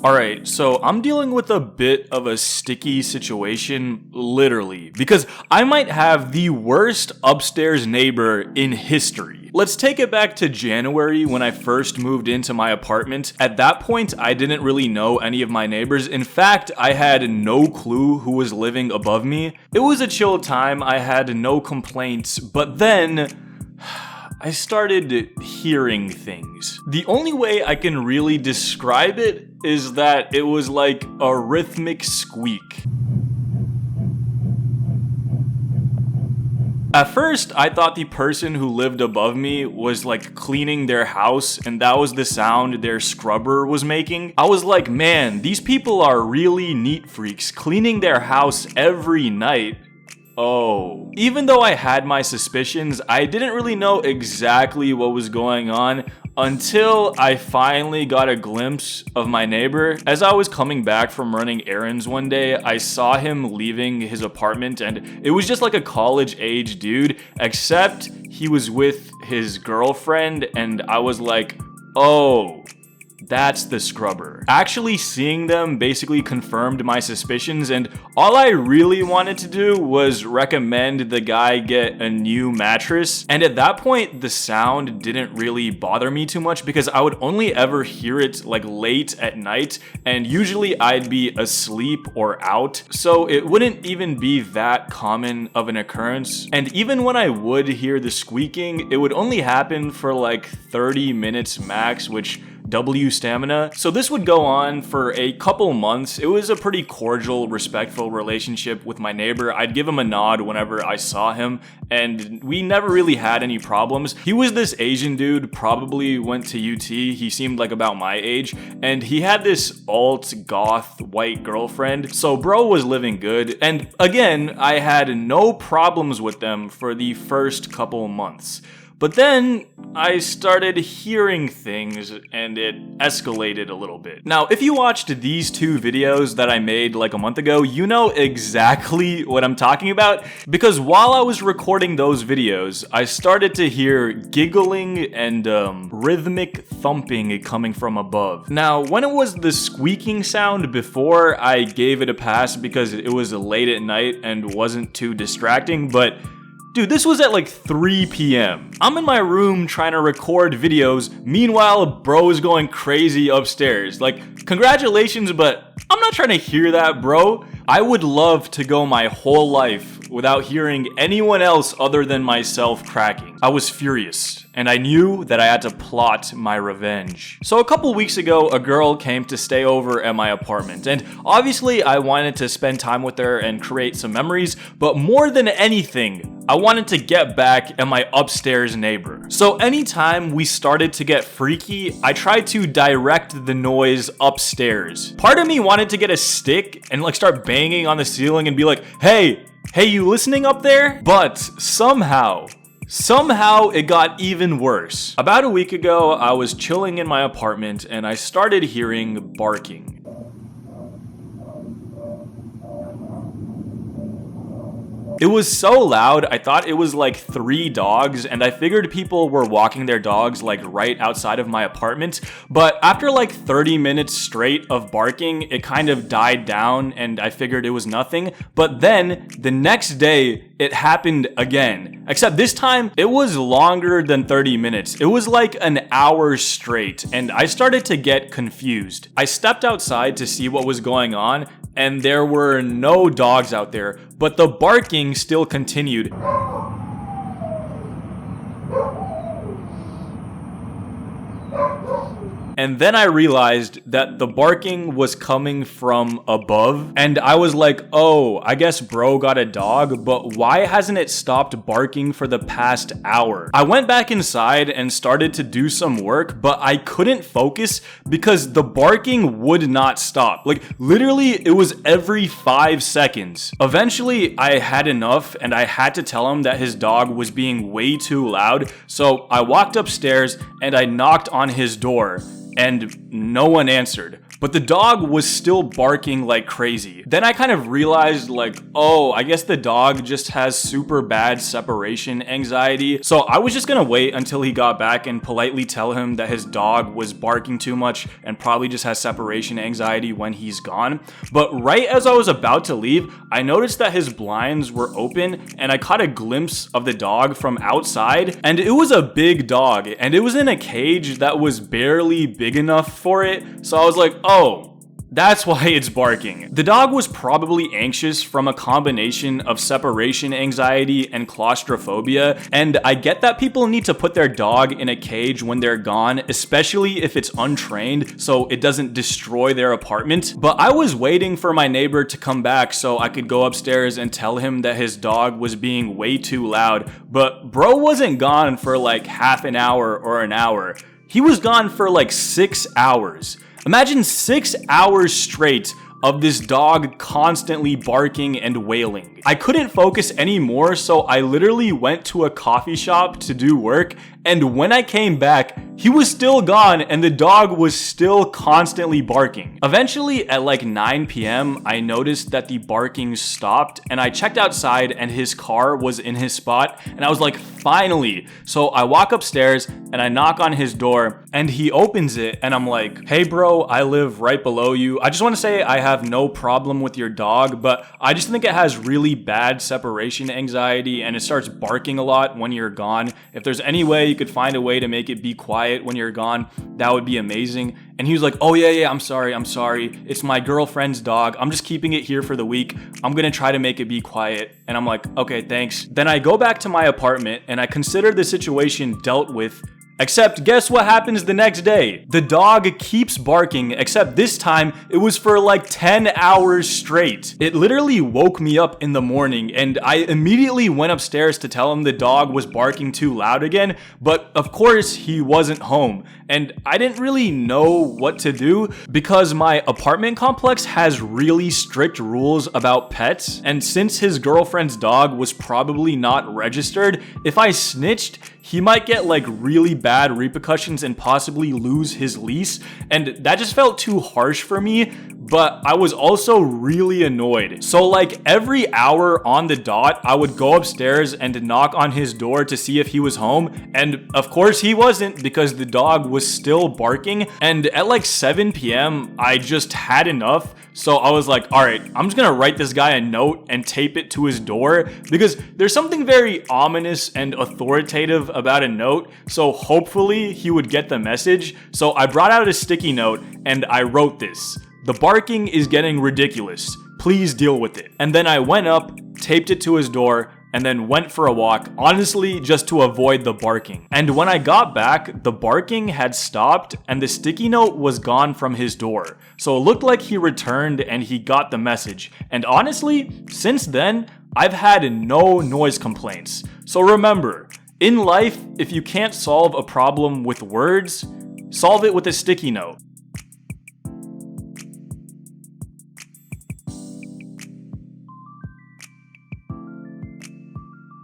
Alright, so I'm dealing with a bit of a sticky situation, literally, because I might have the worst upstairs neighbor in history. Let's take it back to January when I first moved into my apartment. At that point, I didn't really know any of my neighbors. In fact, I had no clue who was living above me. It was a chill time, I had no complaints, but then I started hearing things. The only way I can really describe it is that it was like a rhythmic squeak. At first, I thought the person who lived above me was like cleaning their house and that was the sound their scrubber was making. I was like, man, these people are really neat freaks, cleaning their house every night. Oh. Even though I had my suspicions, I didn't really know exactly what was going on until I finally got a glimpse of my neighbor. As I was coming back from running errands one day, I saw him leaving his apartment and it was just like a college-age dude, except he was with his girlfriend and I was like, oh. That's the scrubber. Actually seeing them basically confirmed my suspicions, and all I really wanted to do was recommend the guy get a new mattress. And at that point, the sound didn't really bother me too much because I would only ever hear it like late at night, and usually I'd be asleep or out, so it wouldn't even be that common of an occurrence. And even when I would hear the squeaking, it would only happen for like 30 minutes max, which W stamina. So this would go on for a couple months. It was a pretty cordial, respectful relationship with my neighbor. I'd give him a nod whenever I saw him, and we never really had any problems. He was this Asian dude, probably went to UT. He seemed like about my age, and he had this alt goth white girlfriend. So bro was living good. And again, I had no problems with them for the first couple months. But then I started hearing things and it escalated a little bit. Now, if you watched these two videos that I made like a month ago, you know exactly what I'm talking about, because while I was recording those videos, I started to hear giggling and rhythmic thumping coming from above. Now, when it was the squeaking sound before, I gave it a pass because it was late at night and wasn't too distracting, but dude, this was at like 3 p.m. I'm in my room trying to record videos. Meanwhile, bro is going crazy upstairs. Like, congratulations, but I'm not trying to hear that, bro. I would love to go my whole life without hearing anyone else other than myself cracking. I was furious, and I knew that I had to plot my revenge. So a couple weeks ago, a girl came to stay over at my apartment, and obviously I wanted to spend time with her and create some memories, but more than anything, I wanted to get back at my upstairs neighbor. So anytime we started to get freaky, I tried to direct the noise upstairs. Part of me wanted to get a stick and like start banging on the ceiling and be like, hey, you listening up there? But somehow it got even worse. About a week ago, I was chilling in my apartment and I started hearing barking. It was so loud, I thought it was like 3 dogs, and I figured people were walking their dogs like right outside of my apartment. But after like 30 minutes straight of barking, it kind of died down and I figured it was nothing. But then the next day, it happened again. Except this time, it was longer than 30 minutes. It was like an hour straight, and I started to get confused. I stepped outside to see what was going on, and there were no dogs out there, but the barking still continued. And then I realized that the barking was coming from above, and I was like, oh, I guess bro got a dog, but why hasn't it stopped barking for the past hour? I went back inside and started to do some work, but I couldn't focus because the barking would not stop. Like, literally, it was every 5 seconds. Eventually, I had enough, and I had to tell him that his dog was being way too loud, so I walked upstairs and I knocked on his door. And no one answered. but the dog was still barking like crazy. Then I kind of realized like, oh, I guess the dog just has super bad separation anxiety. So I was just gonna wait until he got back and politely tell him that his dog was barking too much and probably just has separation anxiety when he's gone. But right as I was about to leave, I noticed that his blinds were open and I caught a glimpse of the dog from outside, and it was a big dog and it was in a cage that was barely big enough for it. So I was like, oh, that's why it's barking. The dog was probably anxious from a combination of separation anxiety and claustrophobia, and I get that people need to put their dog in a cage when they're gone, especially if it's untrained so it doesn't destroy their apartment. But I was waiting for my neighbor to come back so I could go upstairs and tell him that his dog was being way too loud, but bro wasn't gone for like half an hour or an hour. He was gone for like 6 hours. Imagine 6 hours straight of this dog constantly barking and wailing. I couldn't focus anymore, so I literally went to a coffee shop to do work, and when I came back, he was still gone and the dog was still constantly barking. Eventually, at like 9 p.m., I noticed that the barking stopped, and I checked outside and his car was in his spot, and I was like, finally. So I walk upstairs and I knock on his door and he opens it, and I'm like, hey bro, I live right below you. I just want to say I have no problem with your dog, but I just think it has really bad separation anxiety and it starts barking a lot when you're gone. If there's any way you could find a way to make it be quiet when you're gone, that would be amazing. And he was like, oh yeah, I'm sorry. It's my girlfriend's dog. I'm just keeping it here for the week. I'm gonna try to make it be quiet. And I'm like, okay, thanks. Then I go back to my apartment and I consider the situation dealt with. Except guess what happens the next day? The dog keeps barking, except this time it was for like 10 hours straight. It literally woke me up in the morning, and I immediately went upstairs to tell him the dog was barking too loud again, but of course he wasn't home. And I didn't really know what to do because my apartment complex has really strict rules about pets, and since his girlfriend's dog was probably not registered, if I snitched, he might get like really bad repercussions and possibly lose his lease, and that just felt too harsh for me. But I was also really annoyed. So like every hour on the dot, I would go upstairs and knock on his door to see if he was home. And of course he wasn't, because the dog was still barking. And at like 7 p.m., I just had enough. So I was like, all right, I'm just gonna write this guy a note and tape it to his door, because there's something very ominous and authoritative about a note. So hopefully he would get the message. So I brought out a sticky note and I wrote this: "The barking is getting ridiculous. Please deal with it." And then I went up, taped it to his door, and then went for a walk, honestly just to avoid the barking. And when I got back, the barking had stopped and the sticky note was gone from his door. So it looked like he returned and he got the message. And honestly, since then, I've had no noise complaints. So remember, in life, if you can't solve a problem with words, solve it with a sticky note.